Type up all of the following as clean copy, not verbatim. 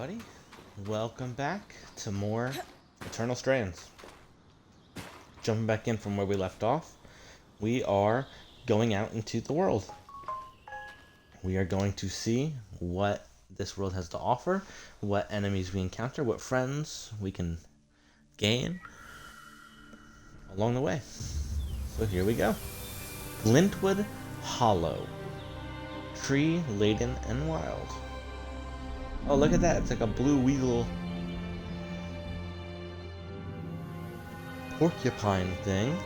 everybody. Welcome back to more Eternal Strands. Jumping back in from where we left off, we are going out into the world. We are going to see what this world has to offer, what enemies we encounter, what friends we can gain along the way. So here we go. Glintwood Hollow. Tree laden and wild. Oh, look at that. It's like a blue weasel porcupine thing.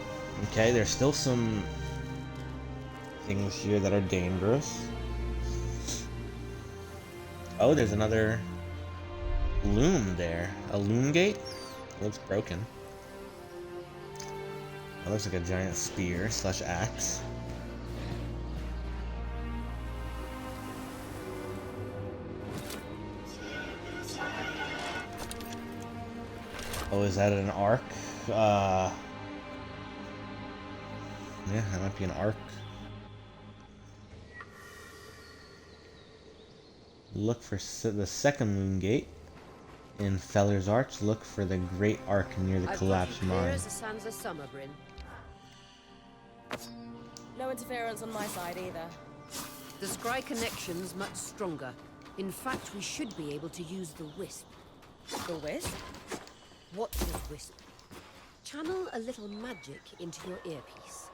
Okay, there's still some things here that are dangerous. Oh, there's another loom there. A loom gate? It looks broken. That looks like a giant spear slash axe. Oh, is that an arc? Yeah, that might be an arc. Look for the second moon gate in Feller's Arch. Look for the great arc near the collapsed mine. No interference on my side either. The scry connection's much stronger. In fact, we should be able to use the wisp. The wisp? What is wisp? Channel a little magic into your earpiece.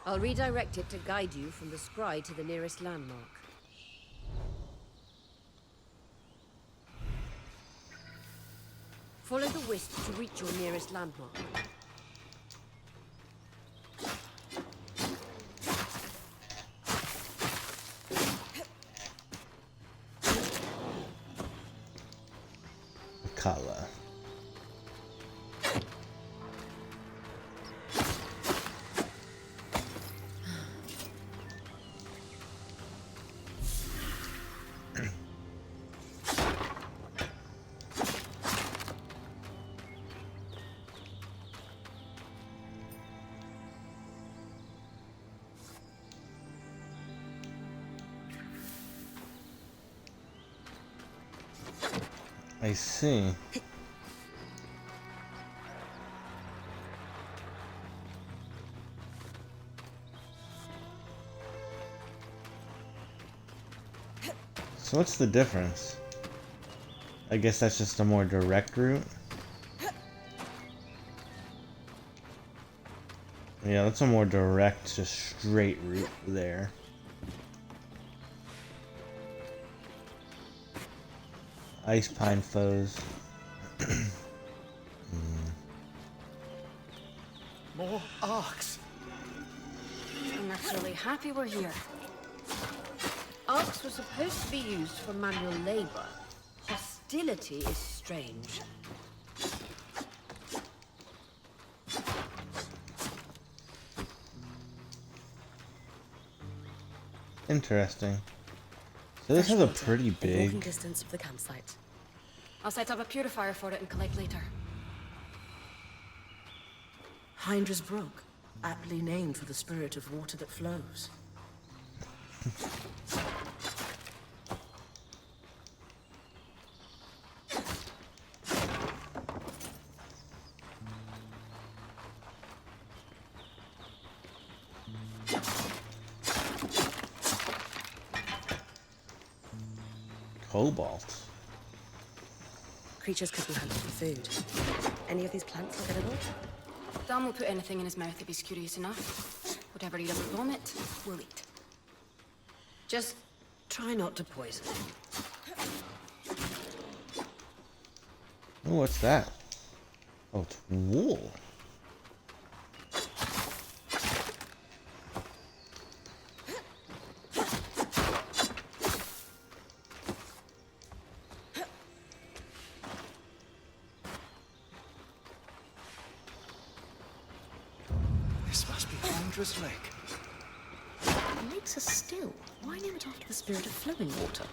I'll redirect it to guide you from the scry to the nearest landmark. Follow the wisp to reach your nearest landmark. Kala. I see. So what's the difference? I guess that's just a more direct route. Yeah, that's a more direct, just straight route there. Ice Pine foes. More arcs. I'm naturally happy we're here. Arcs were supposed to be used for manual labor. Hostility is strange. Interesting. So this has a pretty Walking big... distance of the campsite. I'll set up a purifier for it and collect later. Hydra's Brook, aptly named for the spirit of water that flows. Cobalt. Creatures could be hunted for food. Any of these plants look edible? Dan will put anything in his mouth if he's curious enough. Whatever he doesn't vomit, we'll eat. Just try not to poison him. Oh, what's that? Oh, it's wool. This must be Hydra's Lake. It makes a still. Why name it after the spirit of flowing water?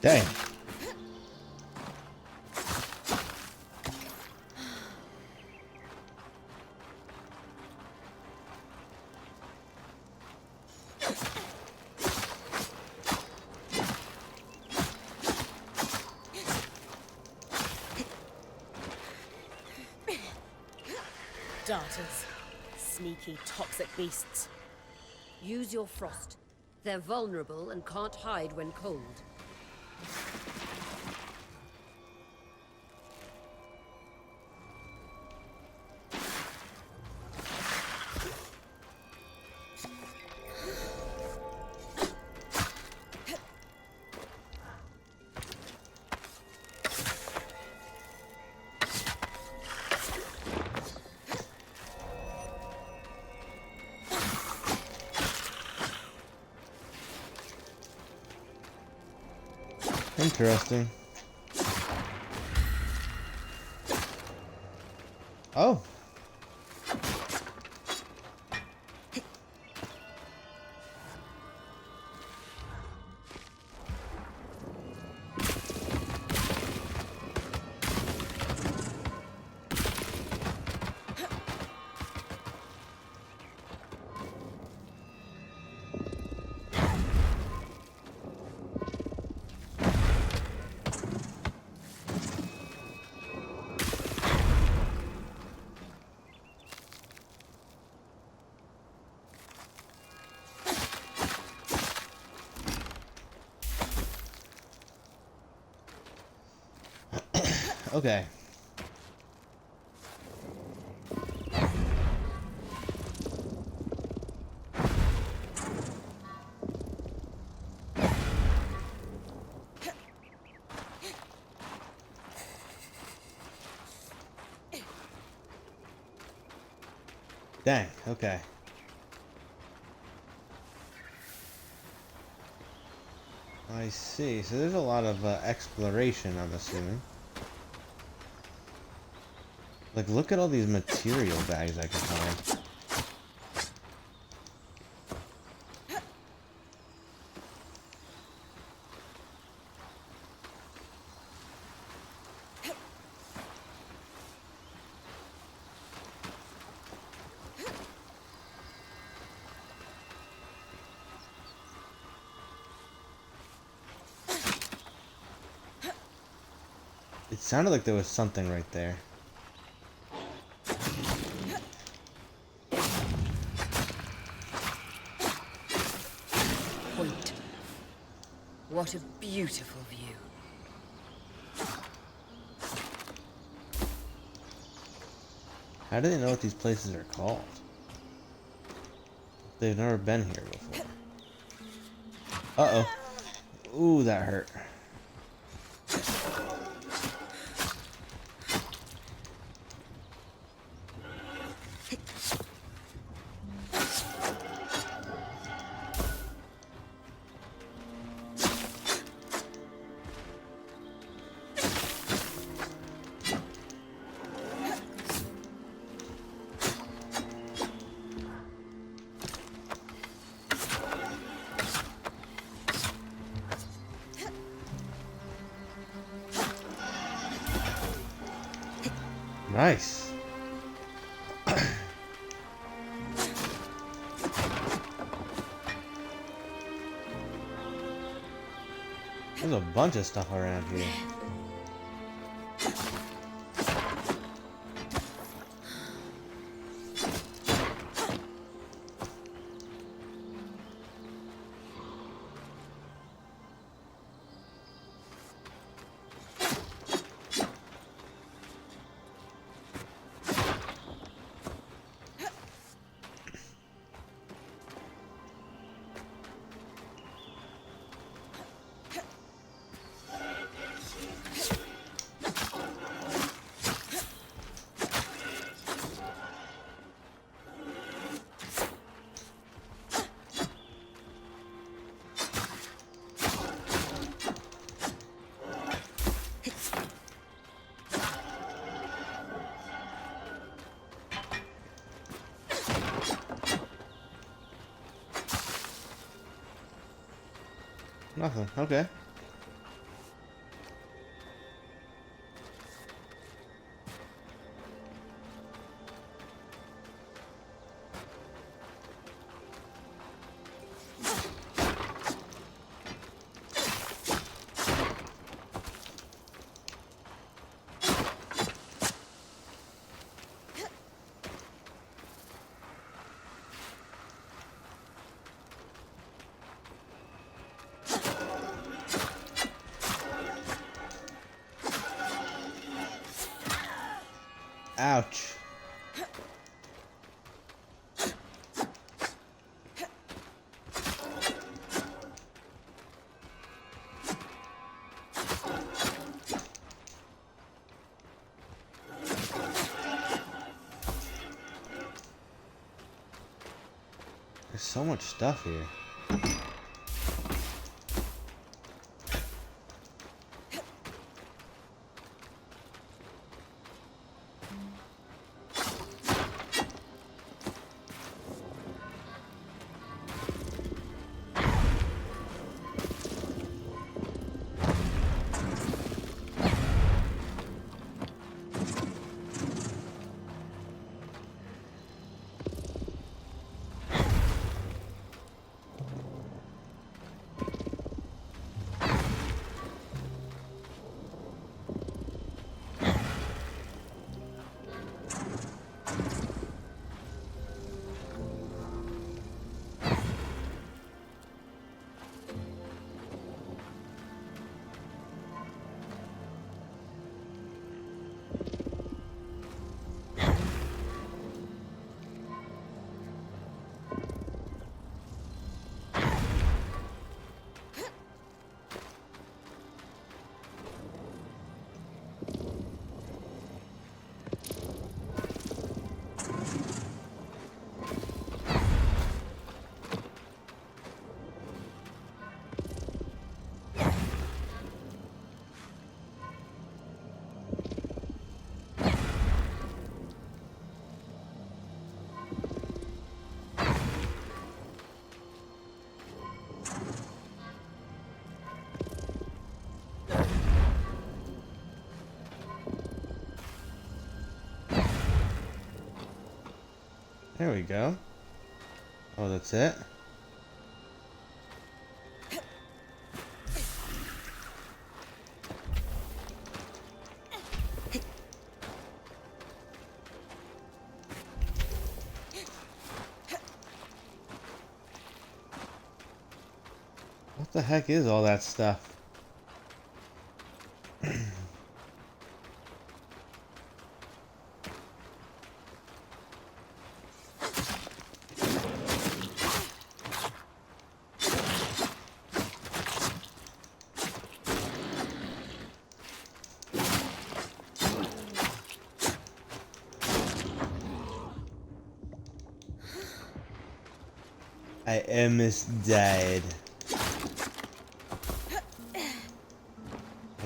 Dang. Darters. Sneaky, toxic beasts. Use your frost. They're vulnerable and can't hide when cold. Interesting. Oh. Okay. Dang, okay. I see. So there's a lot of exploration, I'm assuming. Like, look at all these material bags I can find. It sounded like there was something right there. Point. What a beautiful view. How do they know what these places are called? They've never been here before. Uh-oh. Ooh, that hurt. Nice. There's a bunch of stuff around here. Nothing. Okay. Ouch. There's so much stuff here. There we go. Oh, that's it? What the heck is all that stuff? I almost died.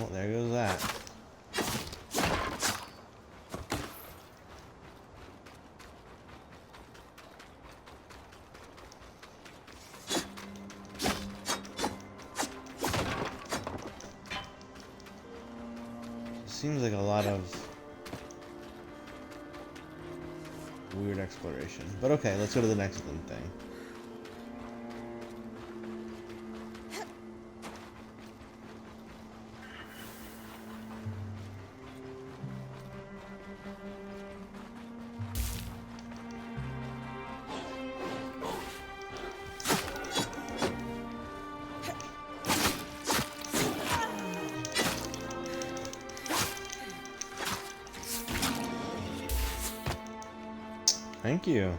Oh, there goes that. Seems like a lot of weird exploration. But okay, let's go to the next thing. Thank you.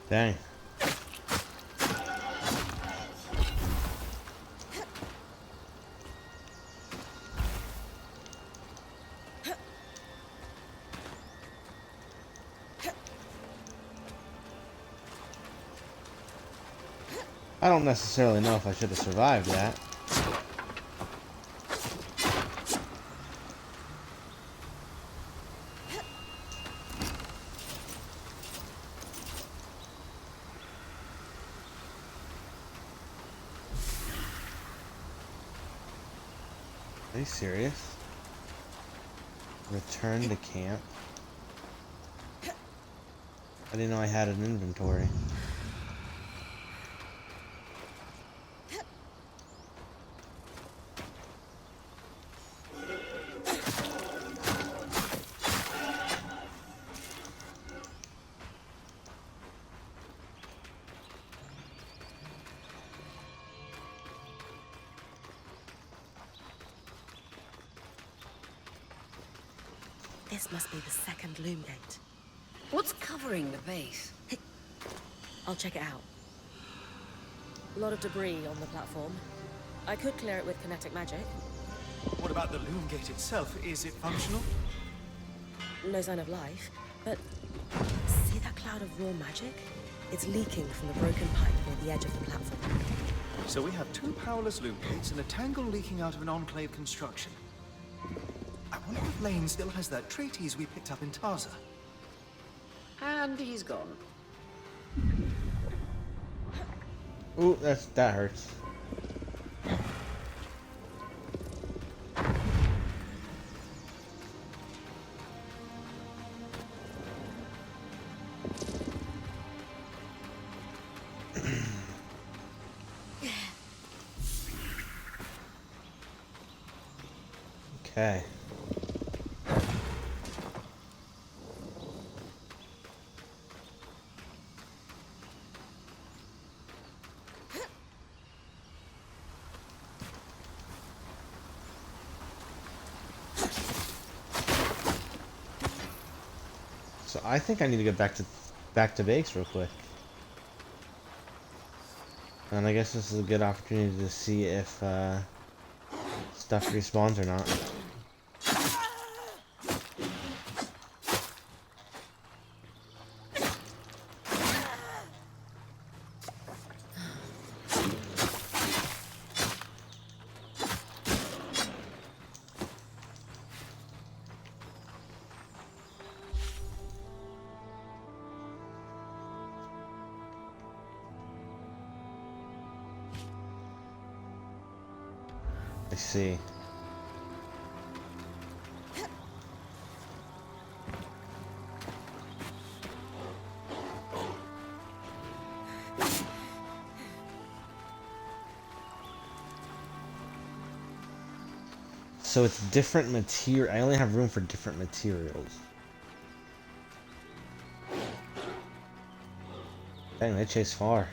Dang. I don't necessarily know if I should have survived that. Are you serious? Return to camp? I didn't know I had an inventory. This must be the second loom gate. What's covering the base? I'll check it out. A lot of debris on the platform. I could clear it with kinetic magic. What about the loom gate itself? Is it functional? No sign of life, but See that cloud of raw magic? It's leaking from the broken pipe near the edge of the platform. So we have two powerless loom gates and a tangle leaking out of an enclave construction. I wonder if Lane still has that treatise we picked up in Taza. And he's gone. Ooh, that hurts. Okay. So I think I need to get back to base real quick. And I guess this is a good opportunity to see if stuff respawns or not. I see. So it's different material. I only have room for different materials. Dang, they chase far.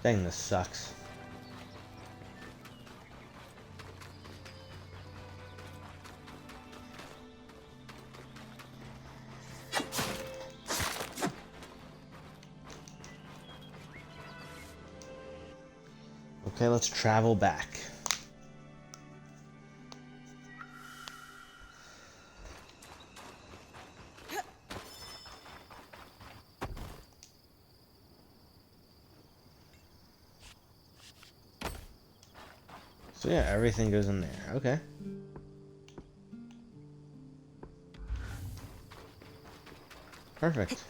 Dang, this sucks. Okay, let's travel back. So yeah, everything goes in there. Okay. Perfect.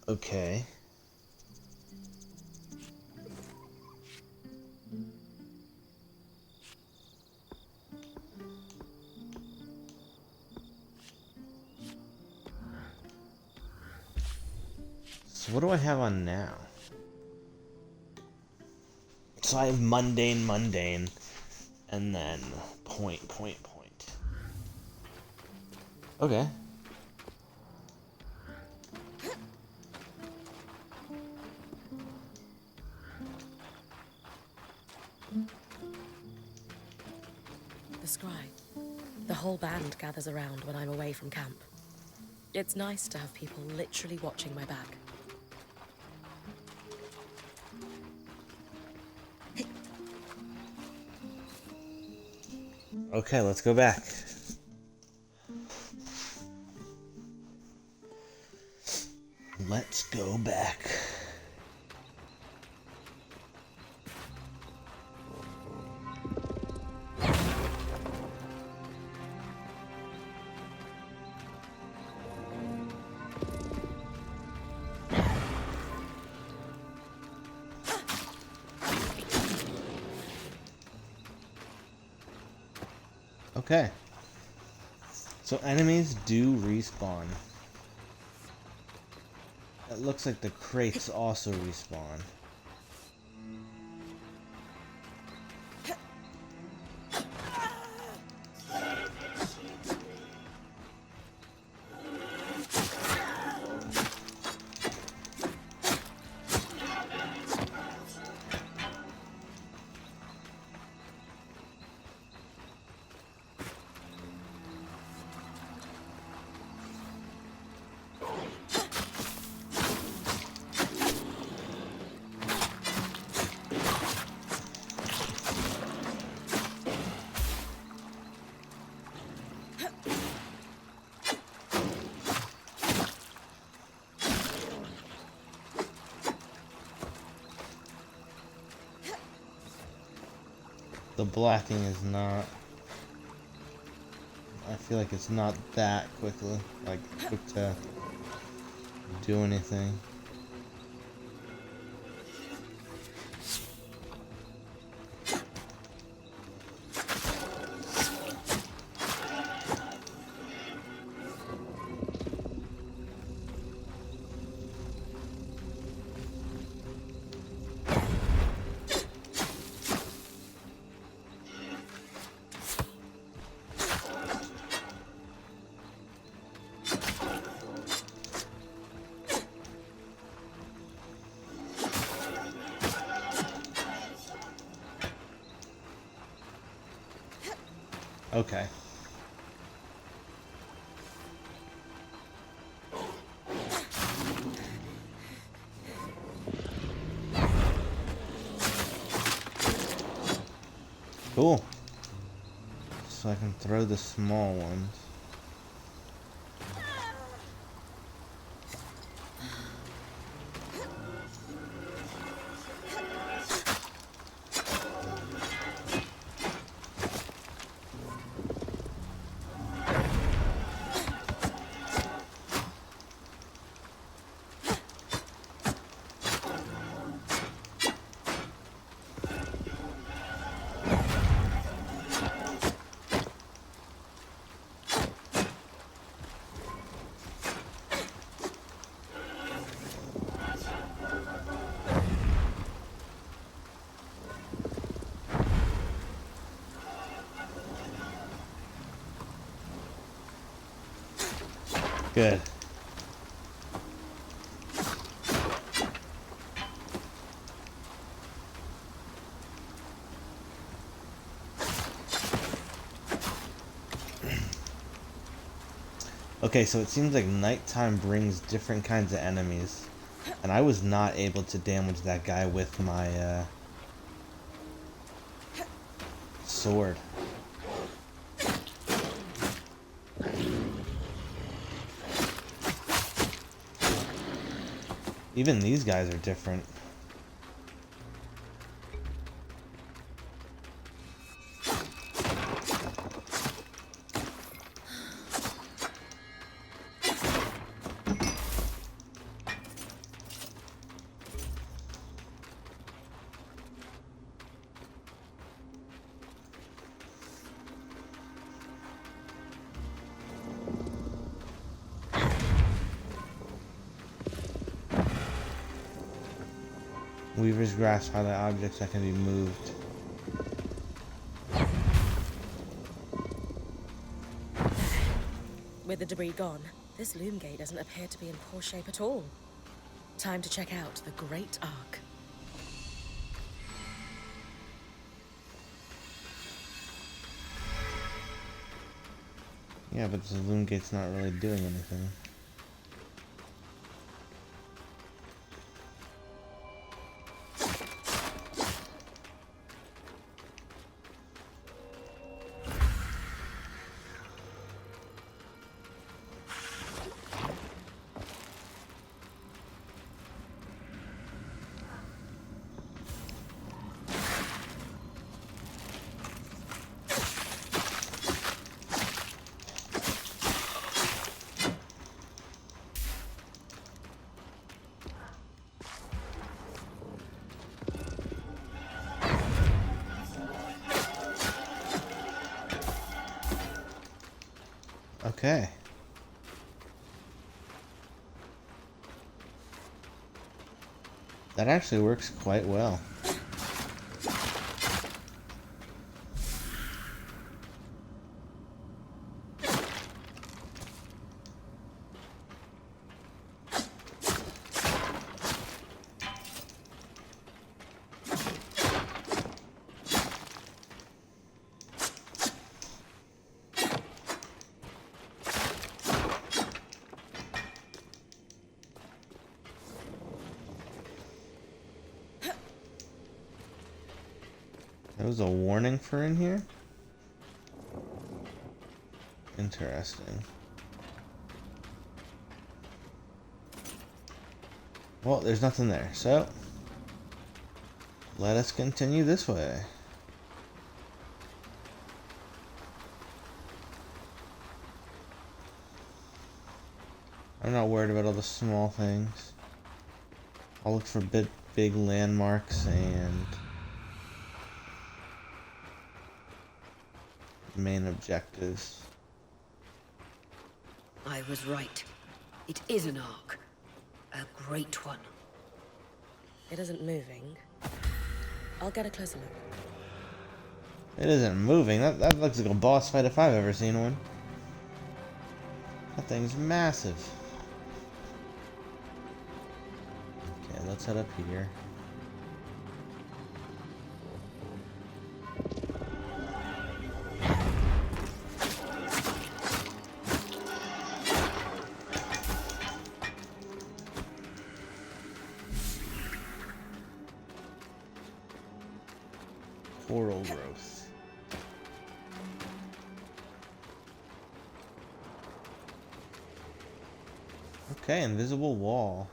Okay. So what do I have on now? So I have mundane, and then point. Okay. the scribe. The whole band gathers around when I'm away from camp. It's nice to have people literally watching my back. Okay, let's go back. Let's go back. Okay. So enemies do respawn. It looks like the crates also respawn. The blacking is not... I feel like it's not that quick to do anything. Okay. Cool. So I can throw the small ones. Good. Okay, so it seems like nighttime brings different kinds of enemies. And I was not able to damage that guy with my sword. Even these guys are different. Weaver's grasp highlight objects that can be moved. With the debris gone, this loom gate doesn't appear to be in poor shape at all. Time to check out the Great Ark. Yeah, but the loom gate's not really doing anything. Okay. That actually works quite well. There was a warning for in here? Interesting. Well, there's nothing there, so let us continue this way. I'm not worried about all the small things. I'll look for big landmarks and main objectives. I was right. It is an ark. A great one. It isn't moving. I'll get a closer look. It isn't moving. That looks like a boss fight if I've ever seen one. That thing's massive. Okay, let's head up here. Coral growth. Okay, invisible wall.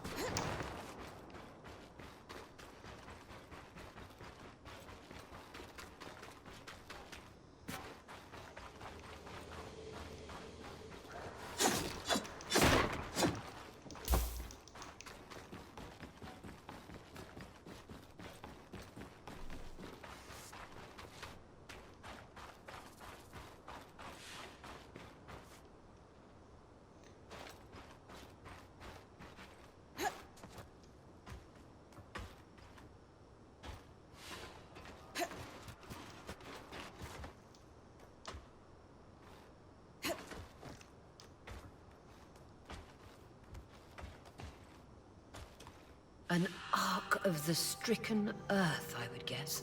An ark of the stricken earth, I would guess.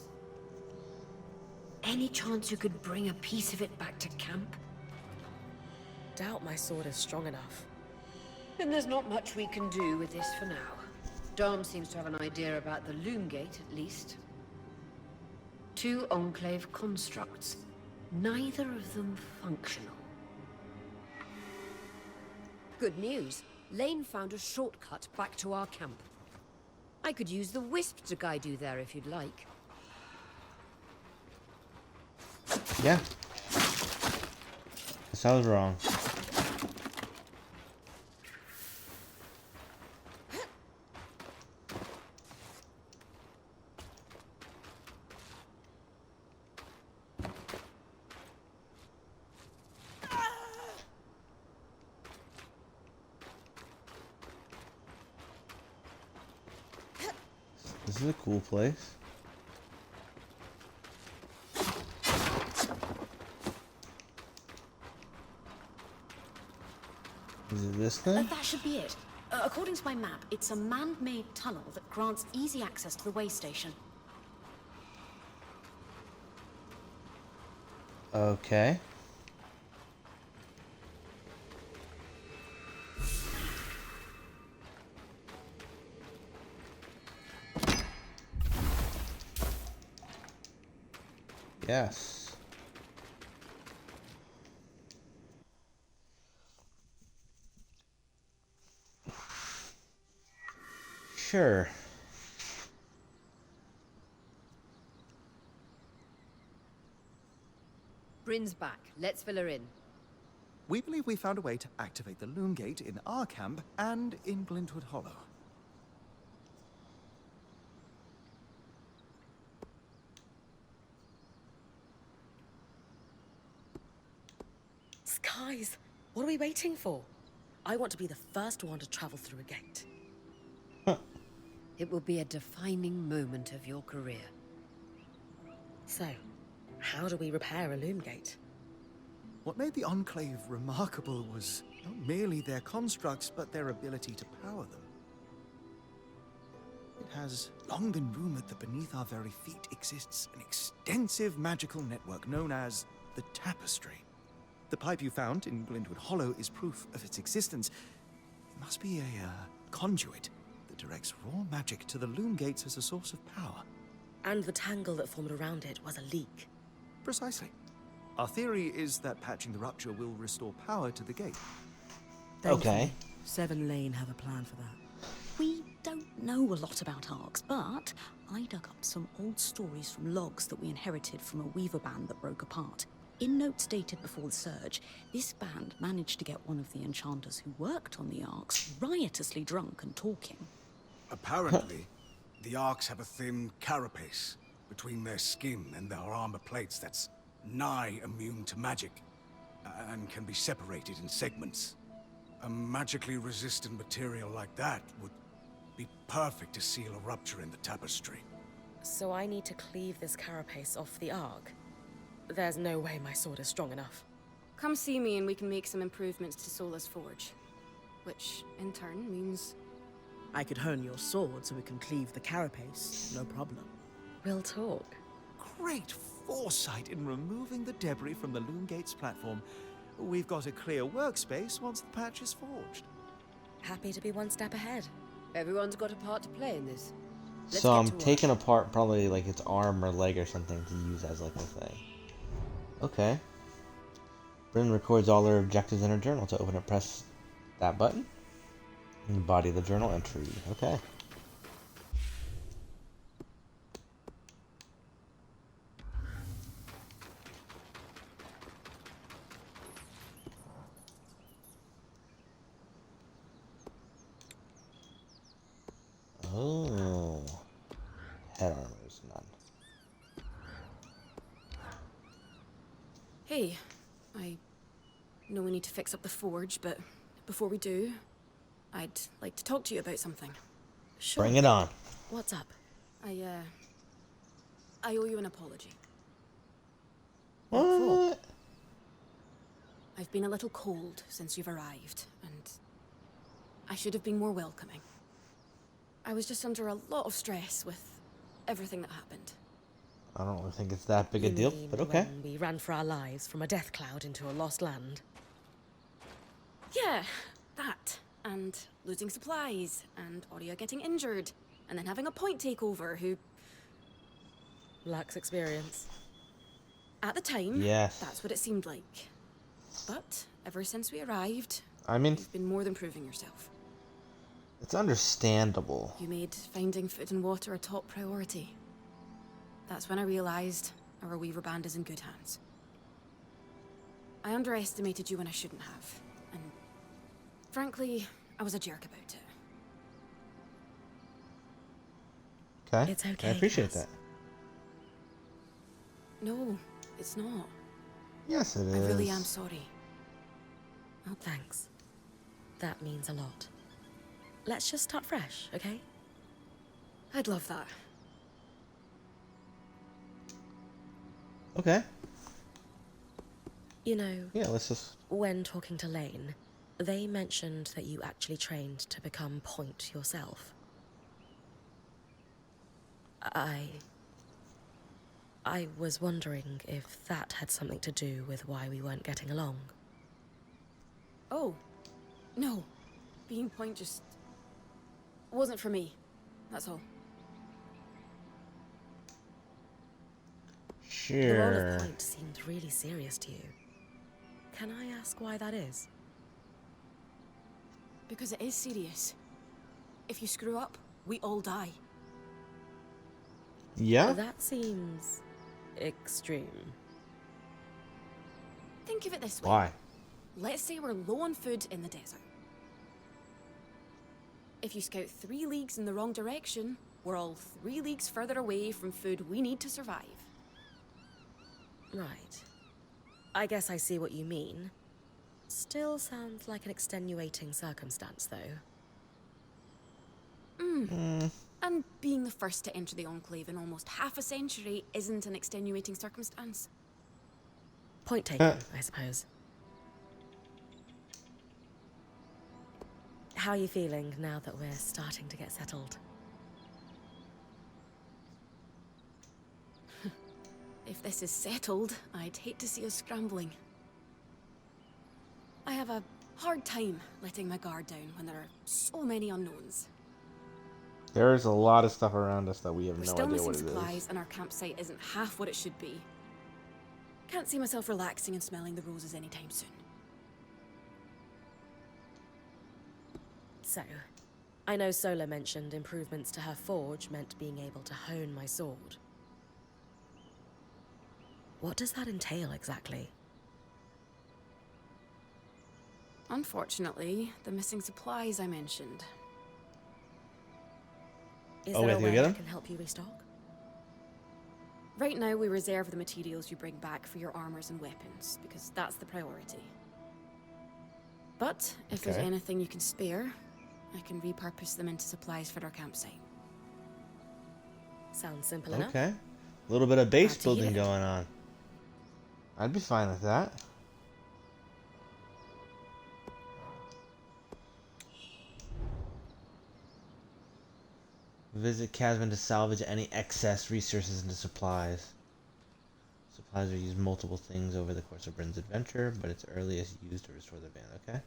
Any chance you could bring a piece of it back to camp? Doubt my sword is strong enough. Then there's not much we can do with this for now. Dom seems to have an idea about the loom gate, at least. 2 Enclave constructs. Neither of them functional. Good news. Lane found a shortcut back to our camp. I could use the wisp to guide you there if you'd like. Yeah. Guess I was wrong. This is a cool place. Is it this thing? That should be it. According to my map, it's a man-made tunnel that grants easy access to the way station. Okay. Yes. Sure. Bryn's back. Let's fill her in. We believe we found a way to activate the loom gate in our camp and in Glintwood Hollow. Skies! What are we waiting for? I want to be the first one to travel through a gate. It will be a defining moment of your career. So, how do we repair a loom gate? What made the Enclave remarkable was not merely their constructs, but their ability to power them. It has long been rumored that beneath our very feet exists an extensive magical network known as the Tapestry. The pipe you found in Glintwood Hollow is proof of its existence. It must be a conduit that directs raw magic to the loom gates as a source of power. And the tangle that formed around it was a leak. Precisely. Our theory is that patching the rupture will restore power to the gate. Okay. Seven Lane have a plan for that. We don't know a lot about arcs, but I dug up some old stories from logs that we inherited from a weaver band that broke apart. In notes dated before the surge, this band managed to get one of the enchanters who worked on the arcs riotously drunk and talking. Apparently, the Arks have a thin carapace between their skin and their armor plates that's nigh immune to magic, and can be separated in segments. A magically resistant material like that would be perfect to seal a rupture in the tapestry. So I need to cleave this carapace off the arc. There's no way my sword is strong enough. Come see me and we can make some improvements to Sola's forge. Which, in turn, means... I could hone your sword so we can cleave the carapace, no problem. We'll talk. Great foresight in removing the debris from the loom gate's platform. We've got a clear workspace once the patch is forged. Happy to be one step ahead. Everyone's got a part to play in this. Let's So get I'm to work. taking apart probably like its arm or leg or something to use as like a thing. Okay. Bryn records all her objectives in her journal. To open it, press that button. And the body of the journal entry. Okay. Oh. Head armor is none. Hey, I know we need to fix up the forge, but before we do, I'd like to talk to you about something. Sure. Bring it on. What's up? I owe you an apology. What? I've been a little cold since you've arrived, and I should have been more welcoming. I was just under a lot of stress with everything that happened. I don't really think it's that big a You deal, mean but okay. when we ran for our lives from a death cloud into a lost land? Yeah, that. And losing supplies, and Aurea getting injured, and then having a point takeover who, Lacks experience. at the time, Yes. that's what it seemed like. But ever since we arrived, I mean, you've been more than proving yourself. it's understandable. You made finding food and water a top priority. That's when I realized our weaver band is in good hands. I underestimated you when I shouldn't have, and frankly, I was a jerk about it. Okay. It's okay, I appreciate Cass. that. No, it's not. Yes, it is. I really am sorry. Oh, thanks. That means a lot. Let's just start fresh, okay? I'd love that. Okay. You know, Yeah, let's just... when talking to Lane, they mentioned that you actually trained to become Point yourself. I was wondering if that had something to do with why we weren't getting along. Oh, no. Being Point just wasn't for me. That's all. The role Sure. of Point seemed really serious to you. Can I ask why that is? Because it is serious. If you screw up, we all die. Yeah? That seems extreme. Think of it this way. Why? Let's say we're low on food in the desert. If you scout 3 leagues in the wrong direction, we're all 3 leagues further away from food we need to survive. Right. I guess I see what you mean. Still sounds like an extenuating circumstance, though. And being the first to enter the Enclave in almost half a century isn't an extenuating circumstance. Point taken, I suppose. How are you feeling now that we're starting to get settled? If this is settled, I'd hate to see us scrambling. I have a hard time letting my guard down when there are so many unknowns. There's a lot of stuff around us that we have We're no still idea missing what it supplies, is. and our campsite isn't half what it should be. Can't see myself relaxing and smelling the roses anytime soon. So, I know Sola mentioned improvements to her forge meant being able to hone my sword. What does that entail exactly? Unfortunately, the missing supplies I mentioned. Is Oh, there we a have to go way get I 'em? can help you restock? Right now, we reserve the materials you bring back for your armors and weapons, because that's the priority. But if there's Okay. anything you can spare, I can repurpose them into supplies for our campsite. Sounds simple enough. Okay. A little bit of base Glad to hear building it. going on. I'd be fine with that. Visit Casman to salvage any excess resources into supplies. Supplies are used multiple things over the course of Bryn's adventure, but it's earliest used to restore the band, okay?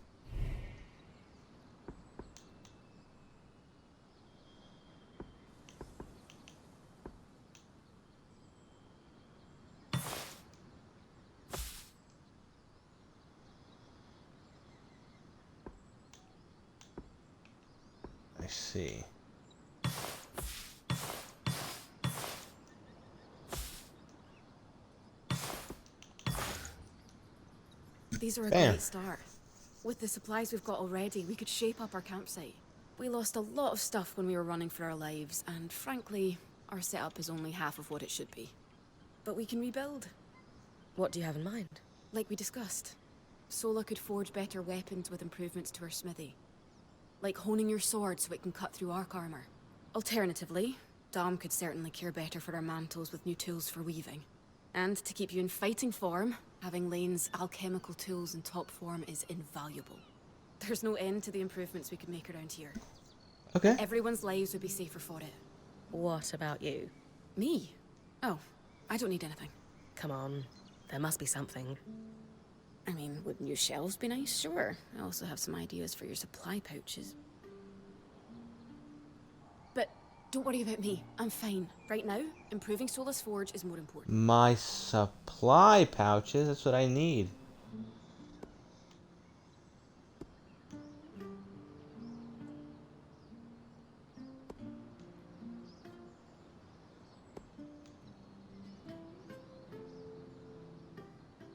I see. These are a Bam. great start. With the supplies we've got already, we could shape up our campsite. We lost a lot of stuff when we were running for our lives, and frankly, our setup is only half of what it should be. But we can rebuild. What do you have in mind? Like we discussed, Sola could forge better weapons with improvements to her smithy. Like honing your sword so it can cut through arc armor. Alternatively, Dom could certainly care better for our mantles with new tools for weaving. And to keep you in fighting form, having Lane's alchemical tools in top form is invaluable. There's no end to the improvements we could make around here. Okay. Everyone's lives would be safer for it. What about you? Me? Oh, I don't need anything. Come on, there must be something. I mean, would new shelves be nice? Sure. I also have some ideas for your supply pouches. But don't worry about me. I'm fine. Right now, improving Sola's forge is more important. My supply pouches, that's what I need.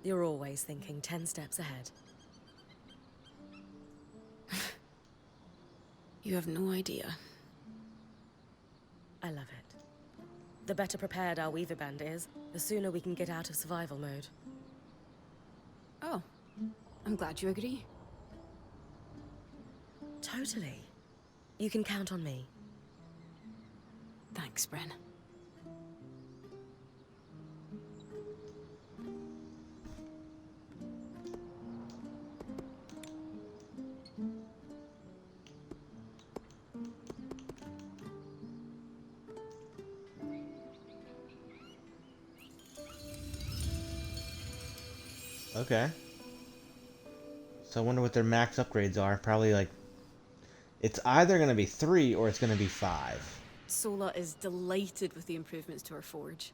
You're always thinking 10 steps ahead. You have no idea. I love it. The better prepared our Weaver Band is, the sooner we can get out of survival mode. Oh, I'm glad you agree. Totally. You can count on me. Thanks, Bryn. Okay. So I wonder what their max upgrades are. Probably like... It's either going to be 3 or it's going to be 5. Sola is delighted with the improvements to her forge.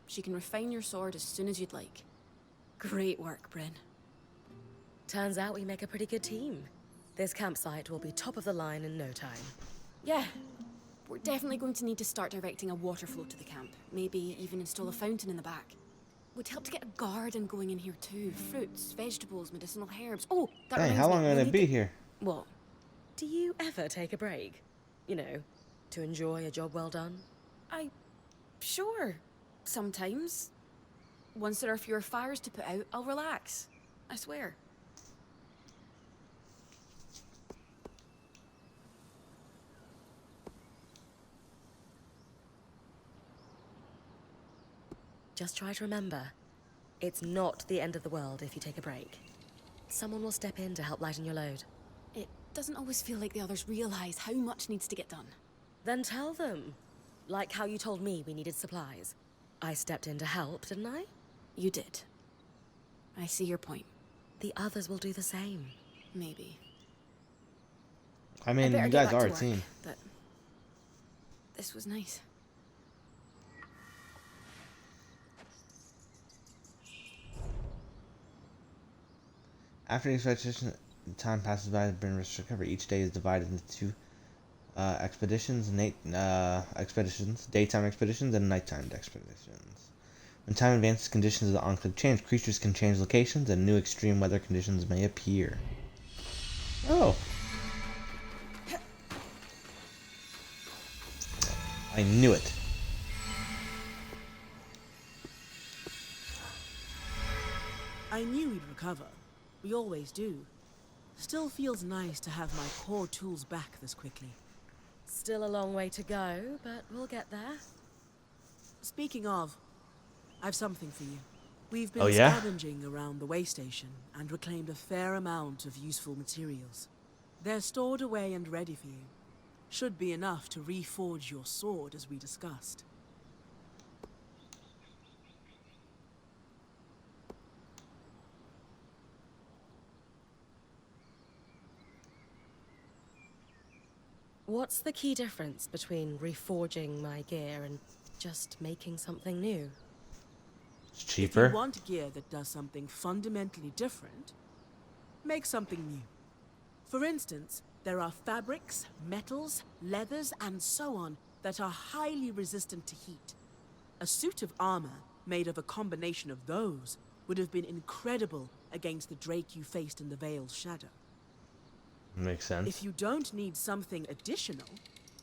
She can refine your sword as soon as you'd like. Great work, Bryn. Turns out we make a pretty good team. This campsite will be top of the line in no time. Yeah. We're definitely going to need to start directing a water flow to the camp. Maybe even install a fountain in the back. Would help to get a garden going in here too. Fruits, vegetables, medicinal herbs. Oh, that Dang, reminds how me. long are we they going to need be to- here? What? Do you ever take a break? You know, to enjoy a job well done? Sure. Sometimes. Once there are fewer fires to put out, I'll relax. I swear. Just try to remember, it's not the end of the world if you take a break. Someone will step in to help lighten your load. It doesn't always feel like the others realize how much needs to get done. Then tell them. Like how you told me we needed supplies. I stepped in to help, didn't I? You did. I see your point. The others will do the same. Maybe. I mean, better you get guys back are to a work, team. But this was nice. After the expedition, time passes by as Bryn risks recovery. Each day is divided into two expeditions, daytime expeditions and nighttime expeditions. When time advances, conditions of the Enclave change. Creatures can change locations, and new extreme weather conditions may appear. Oh. I knew it. I knew we'd recover. We always do. Still feels nice to have my core tools back this quickly. Still a long way to go, but we'll get there. Speaking of, I've something for you. We've been Oh, yeah? scavenging around the way station and reclaimed a fair amount of useful materials. They're stored away and ready for you. Should be enough to reforge your sword as we discussed. What's the key difference between reforging my gear and just making something new? It's If cheaper. you want gear that does something fundamentally different, make something new. For instance, there are fabrics, metals, leathers, and so on that are highly resistant to heat. A suit of armor made of a combination of those would have been incredible against the Drake you faced in the Vale's shadow. Makes sense. If you don't need something additional,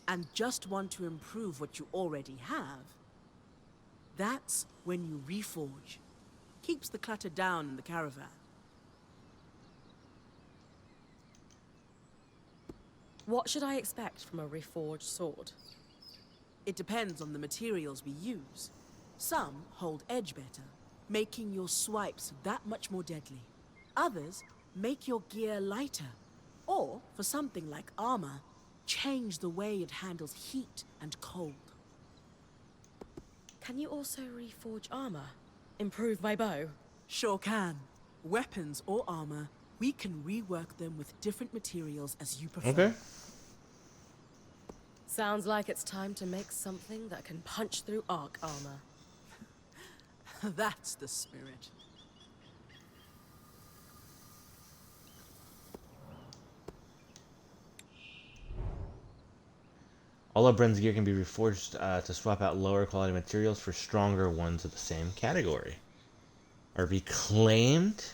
and just want to improve what you already have, that's when you reforge. Keeps the clutter down in the caravan. What should I expect from a reforged sword? It depends on the materials we use. Some hold edge better, making your swipes that much more deadly. Others make your gear lighter, or, for something like armor, change the way it handles heat and cold. Can you also reforge armor? Improve my bow? Sure can. Weapons or armor, we can rework them with different materials as you prefer. Okay. Sounds like it's time to make something that can punch through arc armor. That's the spirit. All of Bryn's gear can be reforged to swap out lower quality materials for stronger ones of the same category. Are reclaimed?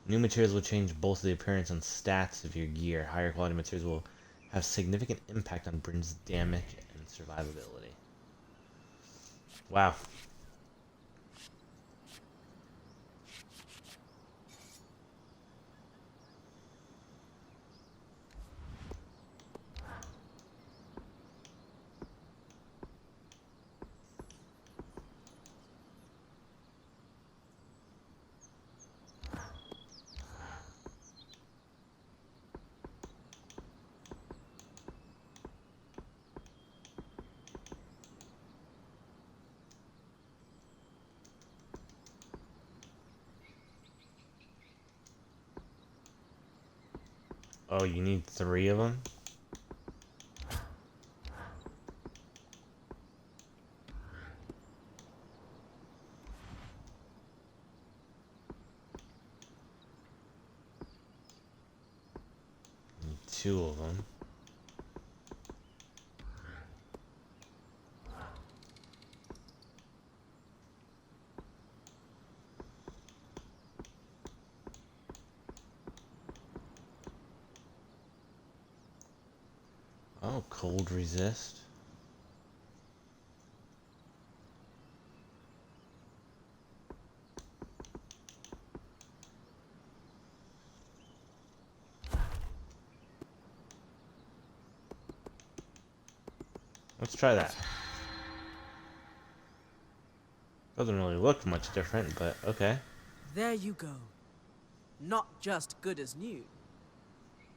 New materials will change both the appearance and stats of your gear. Higher quality materials will have significant impact on Bryn's damage and survivability. Wow. Oh, you need 3 of them? Need 2 of them. Oh, cold resist. Let's try that. Doesn't really look much different, but okay. There you go. Not just good as new.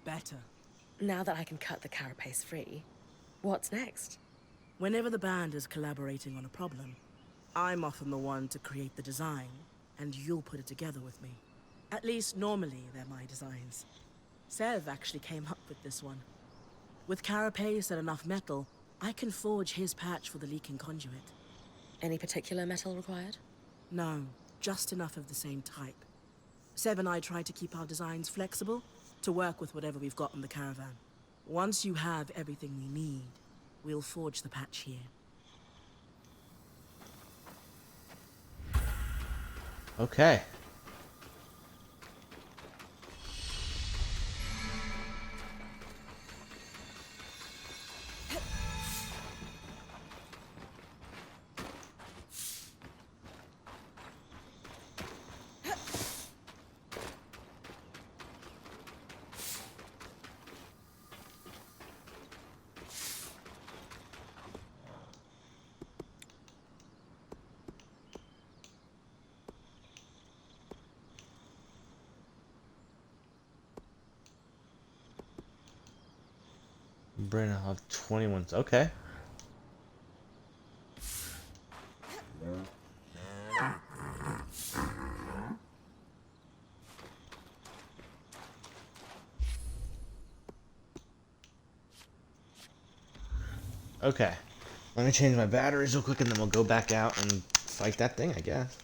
Better. Now that I can cut the carapace free, what's next? Whenever the band is collaborating on a problem, I'm often the one to create the design, and you'll put it together with me. At least normally they're my designs. Sev actually came up with this one. With carapace and enough metal, I can forge his patch for the leaking conduit. Any particular metal required? No, just enough of the same type. Sev and I try to keep our designs flexible, to work with whatever we've got in the caravan. Once you have everything we need, we'll forge the patch here. Okay. Brandon, I'll have 21. Okay. Okay. Let me change my batteries real quick and then we'll go back out and fight that thing, I guess.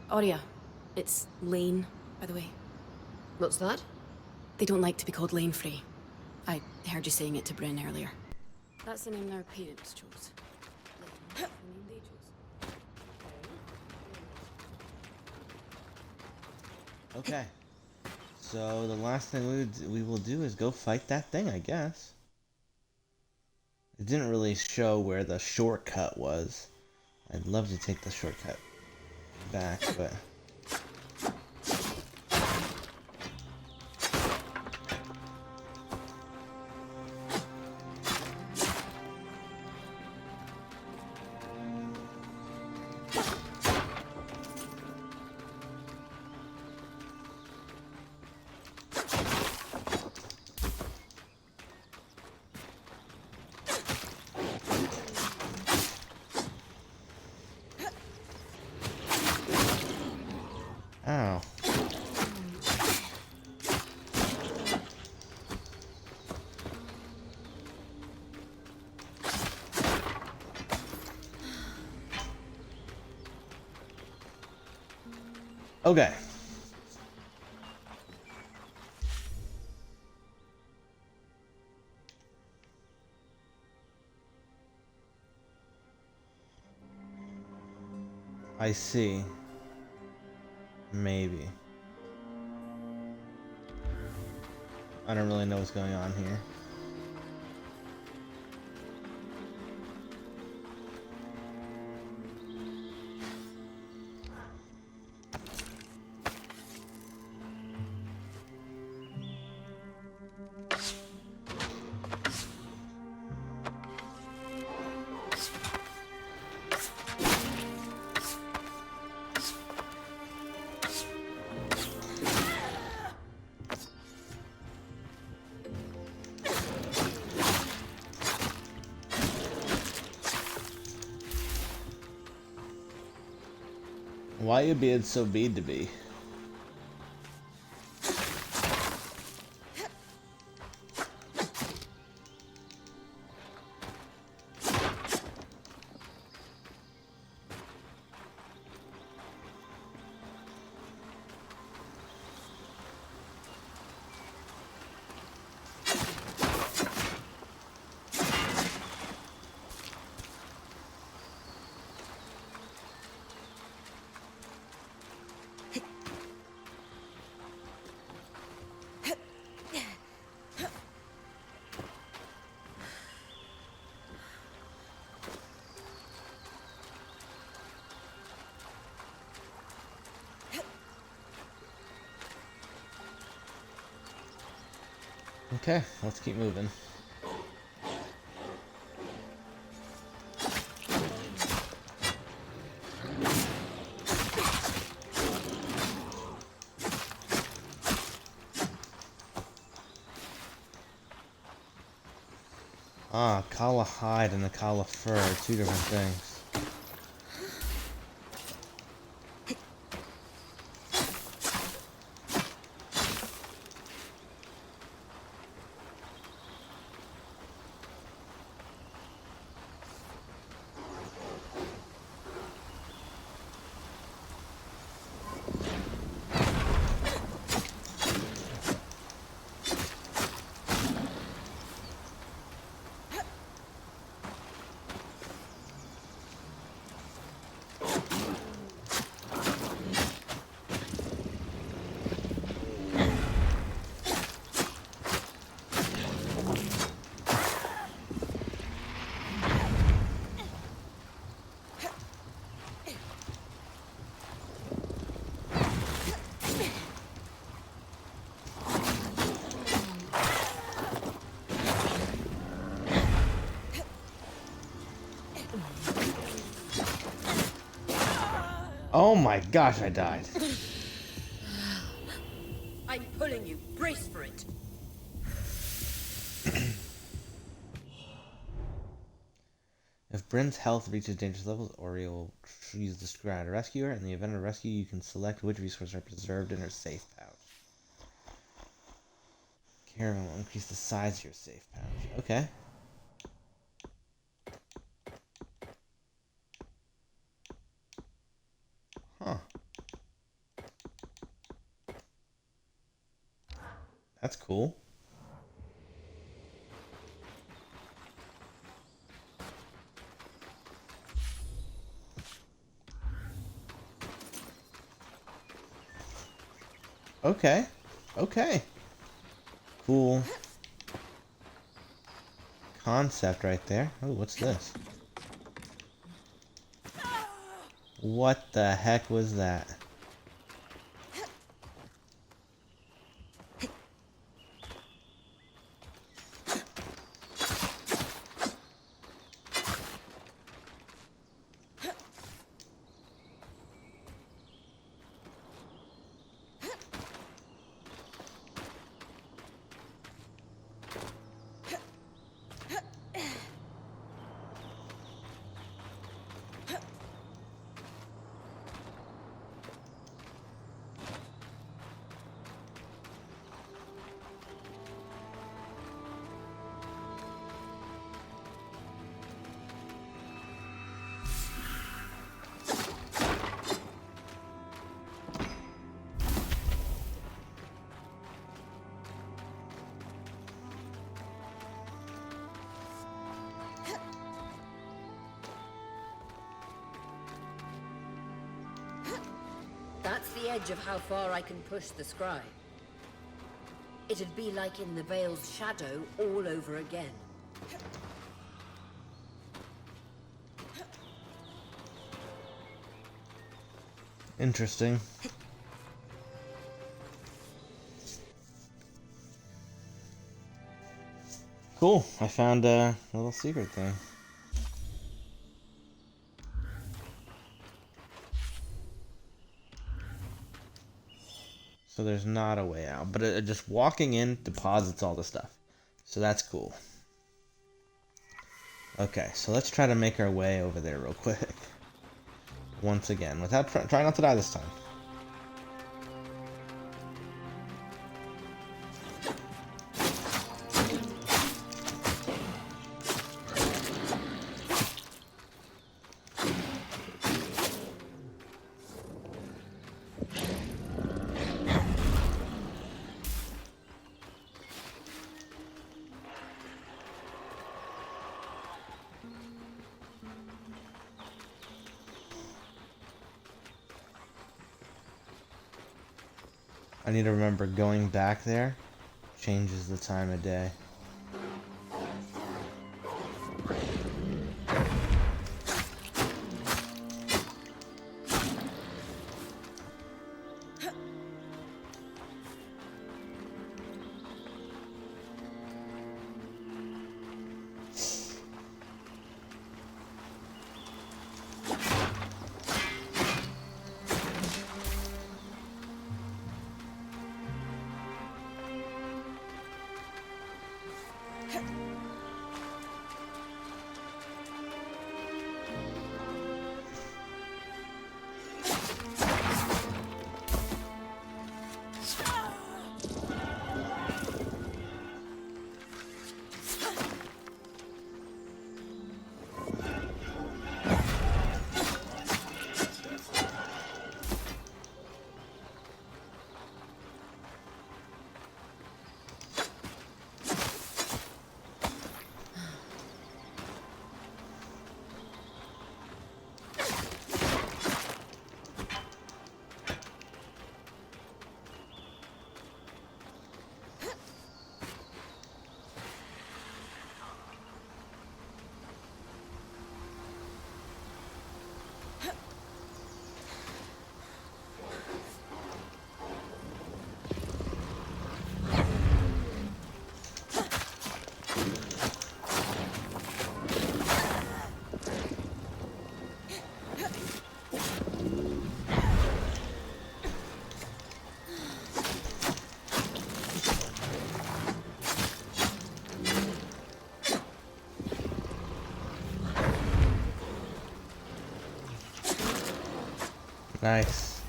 Aurea, it's Lane, by the way. What's that? They don't like to be called Lane Frey. I heard you saying it to Bryn earlier. That's the name their parents chose. The name they chose. Okay. So the last thing we will do is go fight that thing, I guess. It didn't really show where the shortcut was. I'd love to take the shortcut back, but... Ow. Okay. I see. Maybe. I don't really know what's going on here. Why you being so mean to me? Okay, let's keep moving. Ah, Kala hide and the Kala fur are two different things. Oh my gosh, I died. I'm pulling you. Brace for it. If Bryn's health reaches dangerous levels, Ori will use the Scry to rescue her. In the event of rescue, you can select which resources are preserved in her safe pouch. Caravan will increase the size of your safe pouch. Okay. Huh. That's cool. Okay. Okay. Cool concept right there. Oh, what's this? What the heck was that? That's the edge of how far I can push the scry. It'd be like in the Veil's shadow all over again. Interesting. Cool. I found a little secret thing. So there's not a way out, but just walking in deposits all the stuff. So that's cool. Okay, so let's try to make our way over there real quick. Once again, without try not to die this time. I need to remember going back there changes the time of day. Nice.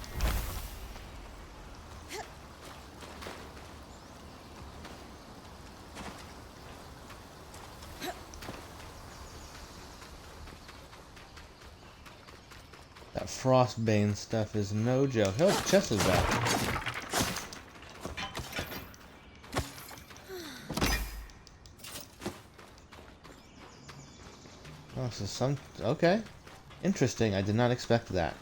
That frostbane stuff is no joke. Oh, chest is back. Oh, so some... Okay. Interesting. I did not expect that.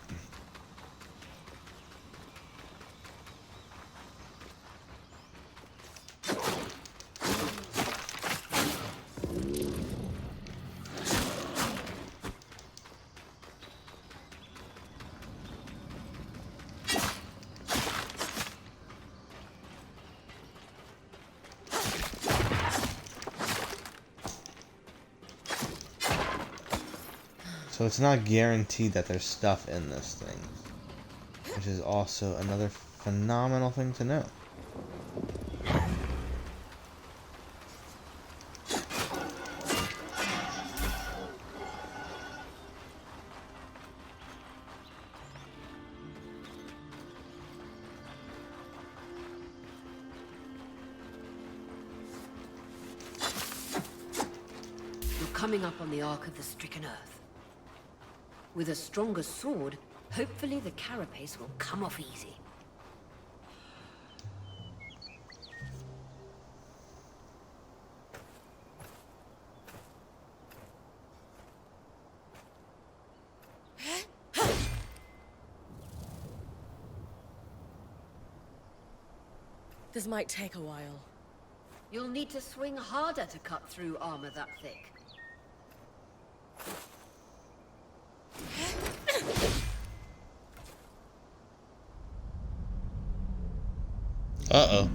So it's not guaranteed that there's stuff in this thing, which is also another phenomenal thing to know. You're coming up on the Ark of the Stricken Earth. With a stronger sword, hopefully the carapace will come off easy. This might take a while. You'll need to swing harder to cut through armor that thick. Uh-oh.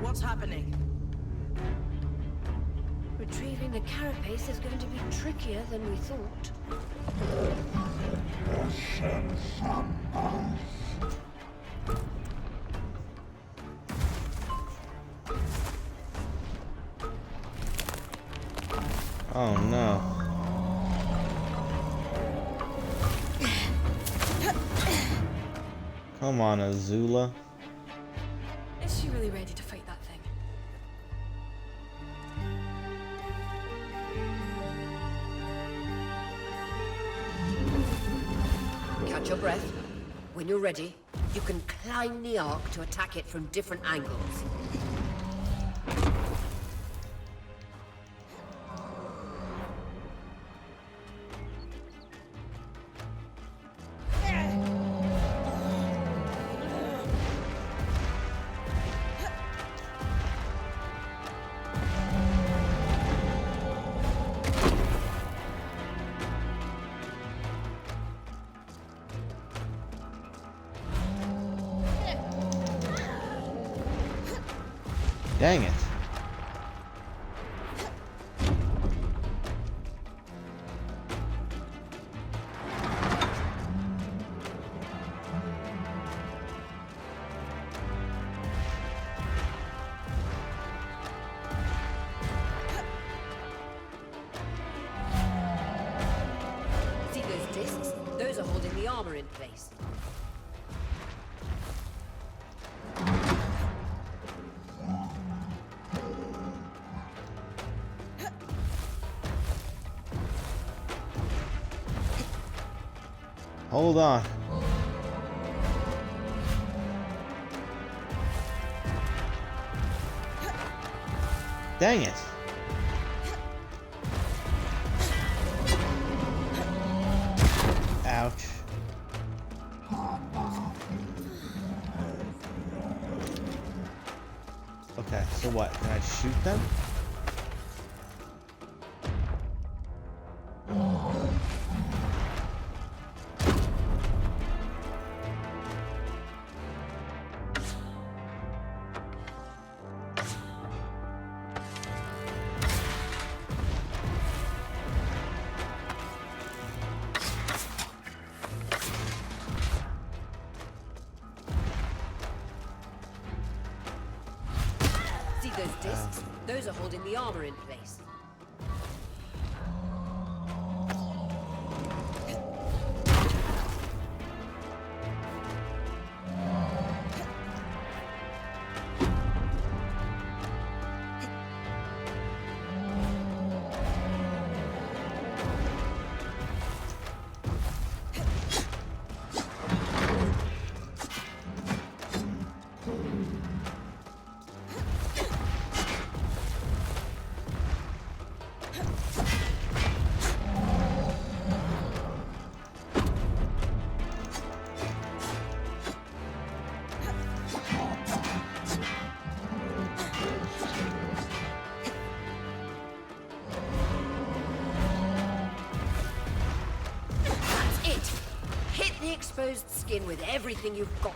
What's happening? Retrieving the carapace is going to be trickier than we thought. Oh no. Come on, Azula. Is she really ready to fight that thing? Catch your breath. When you're ready, you can climb the Ark to attack it from different angles. Dang it. See those discs? Those are holding the armor in place. Hold on. Dang it. Ouch. Okay, so what? Can I shoot them? See those discs? Those are holding the armor in place. exposed skin with everything you've got.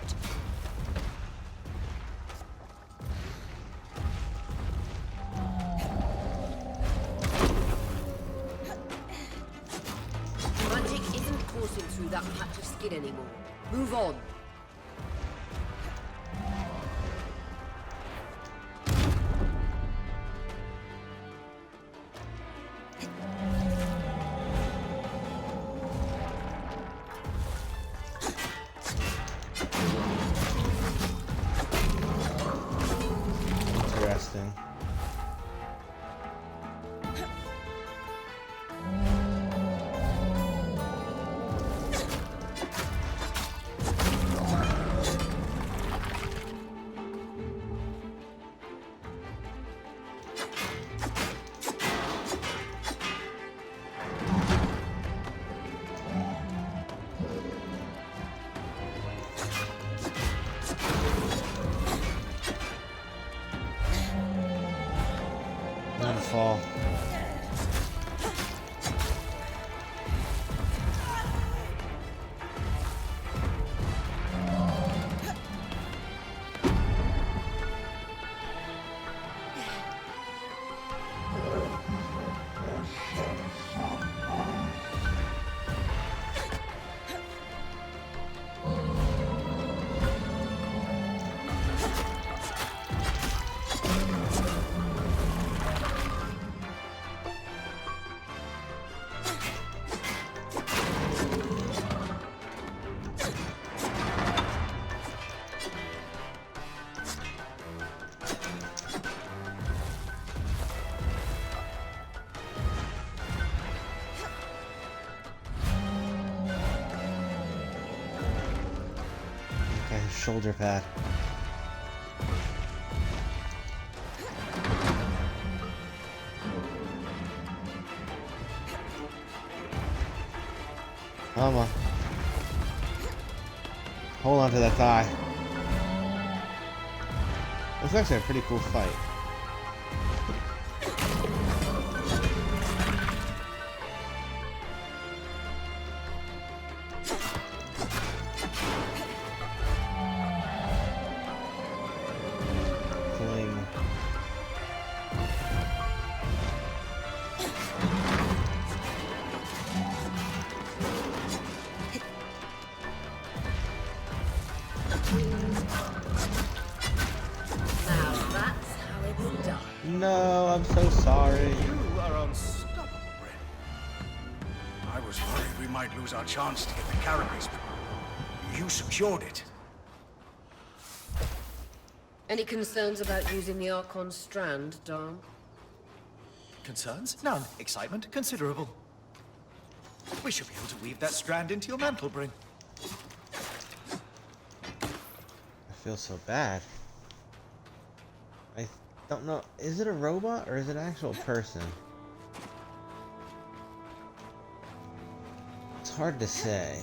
Magic isn't coursing through that patch of skin anymore. Move on. Interesting. I'm gonna fall. Okay, shoulder pad. Come on. Hold on to that thigh. It's actually a pretty cool fight. Fling. Now that's how it's done. No, I'm so sorry. You are unstoppable, Bryn. I was worried we might lose our chance to get the carapace, but you secured it. Any concerns about using the Archon strand, Dom? Concerns? None. Excitement? Considerable. We should be able to weave that strand into your mantle, Bryn. I feel so bad. I don't know. Is it a robot or is it an actual person? It's hard to say.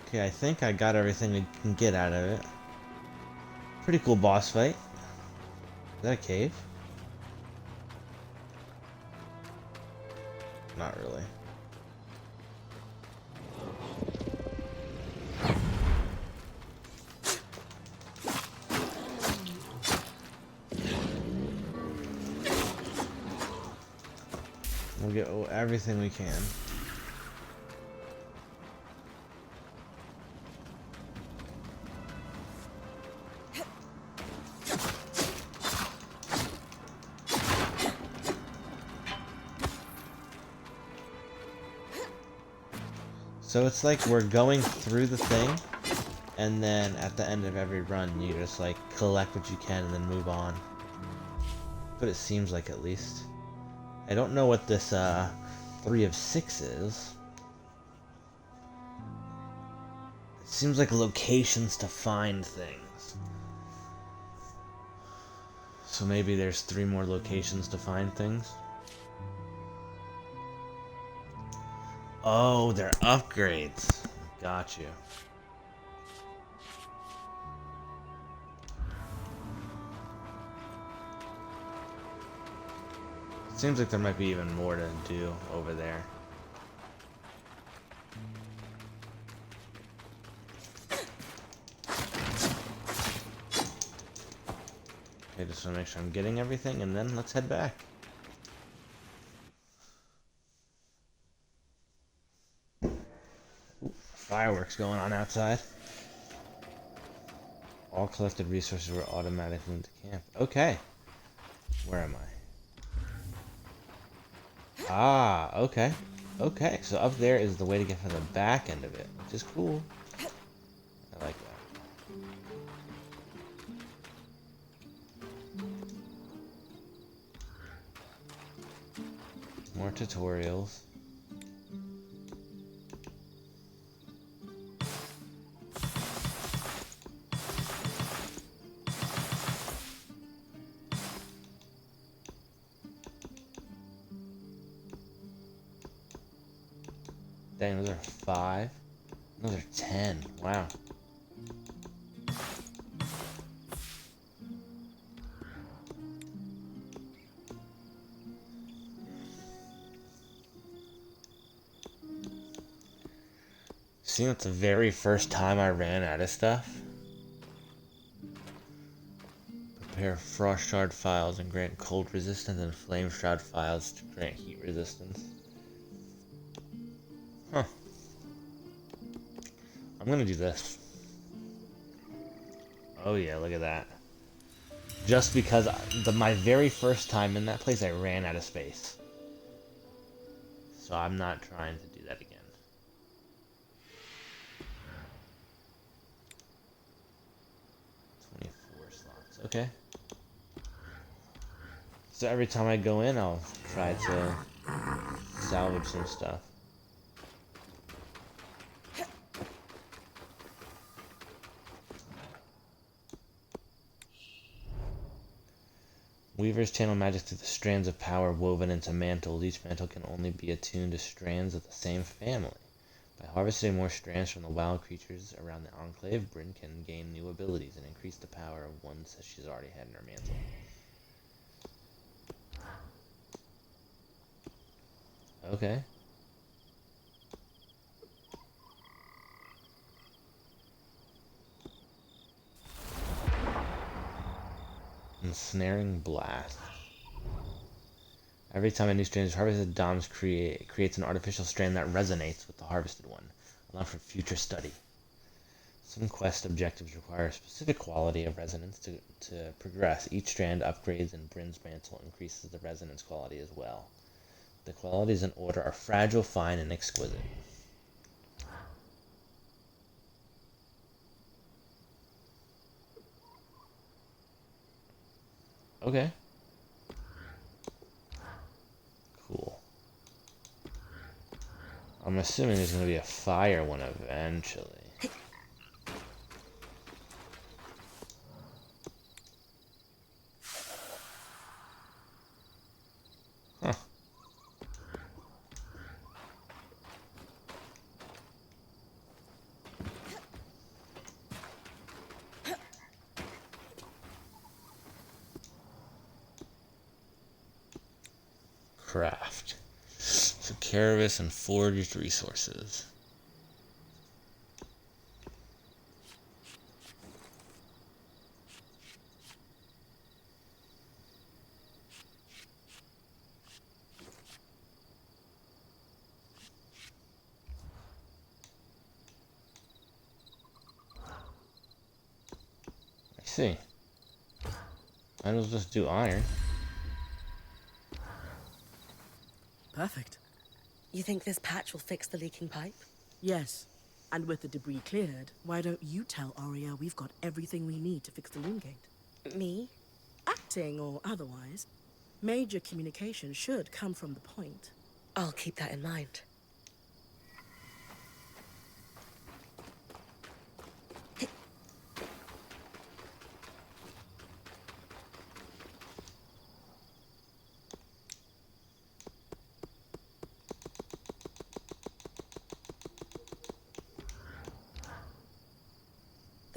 Okay, I think I got everything I can get out of it. Pretty cool boss fight. Is that a cave? Not really. We'll get everything we can. So it's like we're going through the thing, and then at the end of every run, you just like collect what you can and then move on. But it seems like, at least. I don't know what this 3 of 6 is. It seems like locations to find things. So maybe there's 3 more locations to find things. Oh, they're upgrades. Got you. Seems like there might be even more to do over there. Okay, just want to make sure I'm getting everything, and then let's head back. Ooh, fireworks going on outside. All collected resources were automatically into camp. Okay. Where am I? Ah, okay. Okay, so up there is the way to get to the back end of it, which is cool. I like that. More tutorials. Dang, those are 5. Those are 10. Wow. Seeing it's the very first time I ran out of stuff. Prepare frost shard files and grant cold resistance, and flame shroud files to grant heat resistance. Huh. I'm gonna do this. Oh yeah, look at that. Just because my very first time in that place, I ran out of space. So I'm not trying to do that again. Okay. So every time I go in, I'll try to salvage some stuff. Weavers channel magic through the strands of power woven into mantles. Each mantle can only be attuned to strands of the same family. By harvesting more strands from the wild creatures around the Enclave, Bryn can gain new abilities and increase the power of ones that she's already had in her mantle. Okay. Ensnaring blast. Every time a new strand is harvested, Doms creates an artificial strand that resonates with the harvested one, allowing for future study. Some quest objectives require a specific quality of resonance to progress. Each strand upgrades, and Bryn's mantle increases the resonance quality as well. The qualities in order are fragile, fine, and exquisite. Okay. Cool. I'm assuming there's going to be a fire one eventually. Huh. Craft. So Caravis and foraged resources. I see. Might as well just do iron. Perfect. You think this patch will fix the leaking pipe? Yes. And with the debris cleared, why don't you tell Aria we've got everything we need to fix the loom gate? Me? Acting or otherwise, major communication should come from the point. I'll keep that in mind.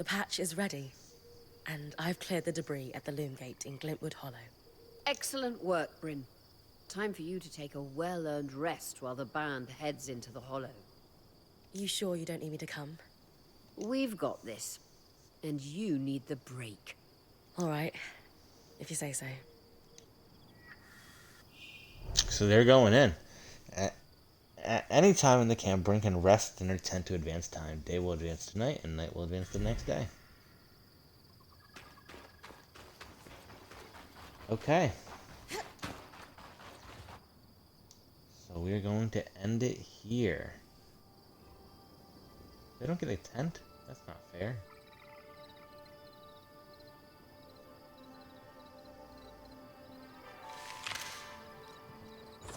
The patch is ready, and I've cleared the debris at the loom gate in Glintwood Hollow. Excellent work, Bryn. Time for you to take a well-earned rest while the band heads into the Hollow. You sure you don't need me to come? We've got this, and you need the break. All right, if you say so. So they're going in. At any time in the camp, Bryn can rest in her tent to advance time. Day will advance to night, and night will advance the next day. Okay. So we're going to end it here. They don't get a tent? That's not fair.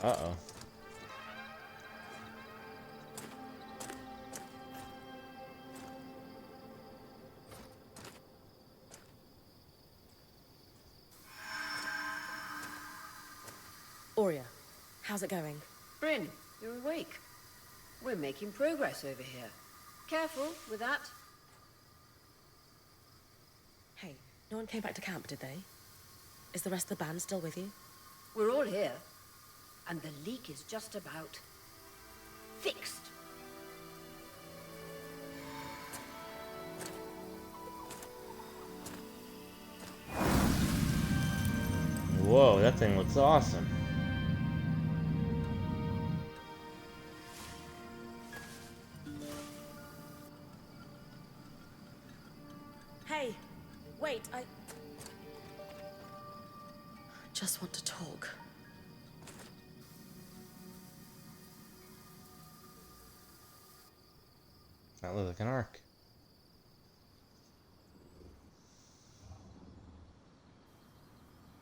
Uh-oh. Aurea, how's it going? Bryn, you're awake. We're making progress over here. Careful with that. Hey, no one came back to camp, did they? Is the rest of the band still with you? We're all here. And the leak is just about fixed. Whoa, that thing looks awesome. Hey, wait, I just want to talk. That looks like an arc.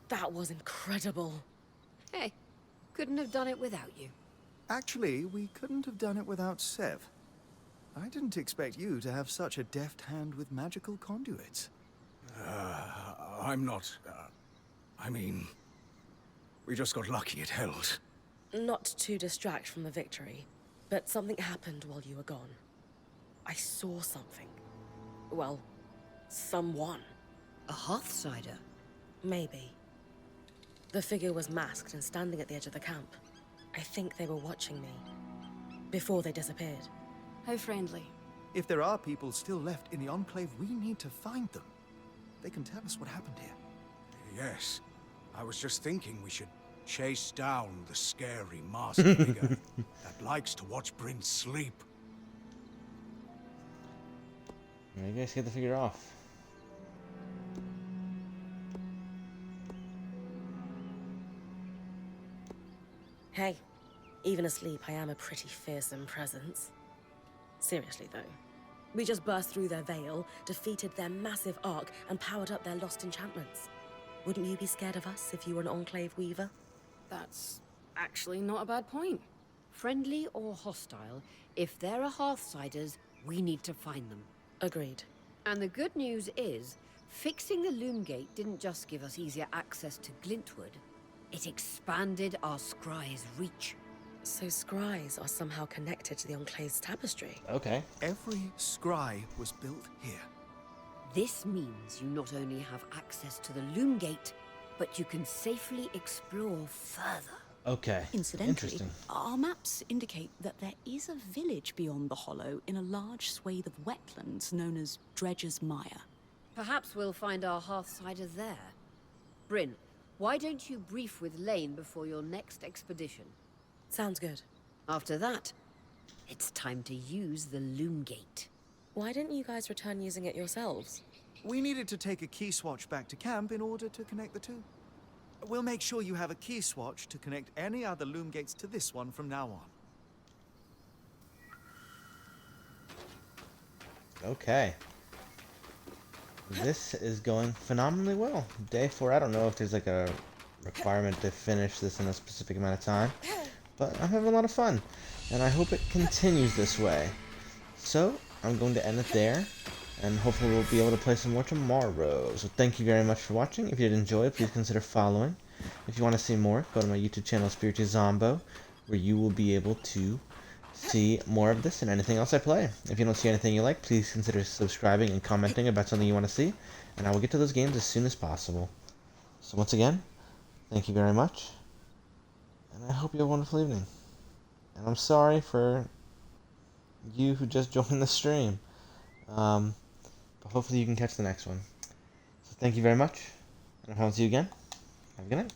That was incredible. Hey, couldn't have done it without you. Actually, we couldn't have done it without Sev. I didn't expect you to have such a deft hand with magical conduits. I'm not... I mean... We just got lucky it held. Not to distract from the victory, but something happened while you were gone. I saw something. Well, someone. A Hearthsider? Maybe. The figure was masked and standing at the edge of the camp. I think they were watching me. Before they disappeared. How friendly. If there are people still left in the Enclave, we need to find them. They can tell us what happened here. Yes. I was just thinking we should chase down the scary masked figure that likes to watch Bryn sleep. You guys get the figure off. Hey, even asleep, I am a pretty fearsome presence. Seriously, though. We just burst through their veil, defeated their massive arc, and powered up their lost enchantments. Wouldn't you be scared of us if you were an Enclave Weaver? That's actually not a bad point. Friendly or hostile, if there are Hearthsiders, we need to find them. Agreed. And the good news is, fixing the loom gate didn't just give us easier access to Glintwood, it expanded our scry's reach. So scries are somehow connected to the Enclave's tapestry. Okay. Every scry was built here. This means you not only have access to the loom gate, but you can safely explore further. Okay. Incidentally, Interesting. our maps indicate that there is a village beyond the Hollow in a large swathe of wetlands known as Dredger's Mire. Perhaps we'll find our Hearthsider there. Bryn, why don't you brief with Lane before your next expedition? Sounds good. After that, it's time to use the loom gate. Why didn't you guys return using it yourselves? We needed to take a key swatch back to camp in order to connect the two. We'll make sure you have a key swatch to connect any other loom gates to this one from now on. Okay. This is going phenomenally well. Day 4, I don't know if there's like a requirement to finish this in a specific amount of time, but I'm having a lot of fun, and I hope it continues this way. So, I'm going to end it there, and hopefully we'll be able to play some more tomorrow. So thank you very much for watching. If you did enjoy, please consider following. If you want to see more, go to my YouTube channel, Spiritu Zombo, where you will be able to see more of this and anything else I play. If you don't see anything you like, please consider subscribing and commenting about something you want to see, and I will get to those games as soon as possible. So once again, thank you very much, and I hope you have a wonderful evening. And I'm sorry for you who just joined the stream, but hopefully you can catch the next one. So thank you very much, and if I don't see you again, have a good night.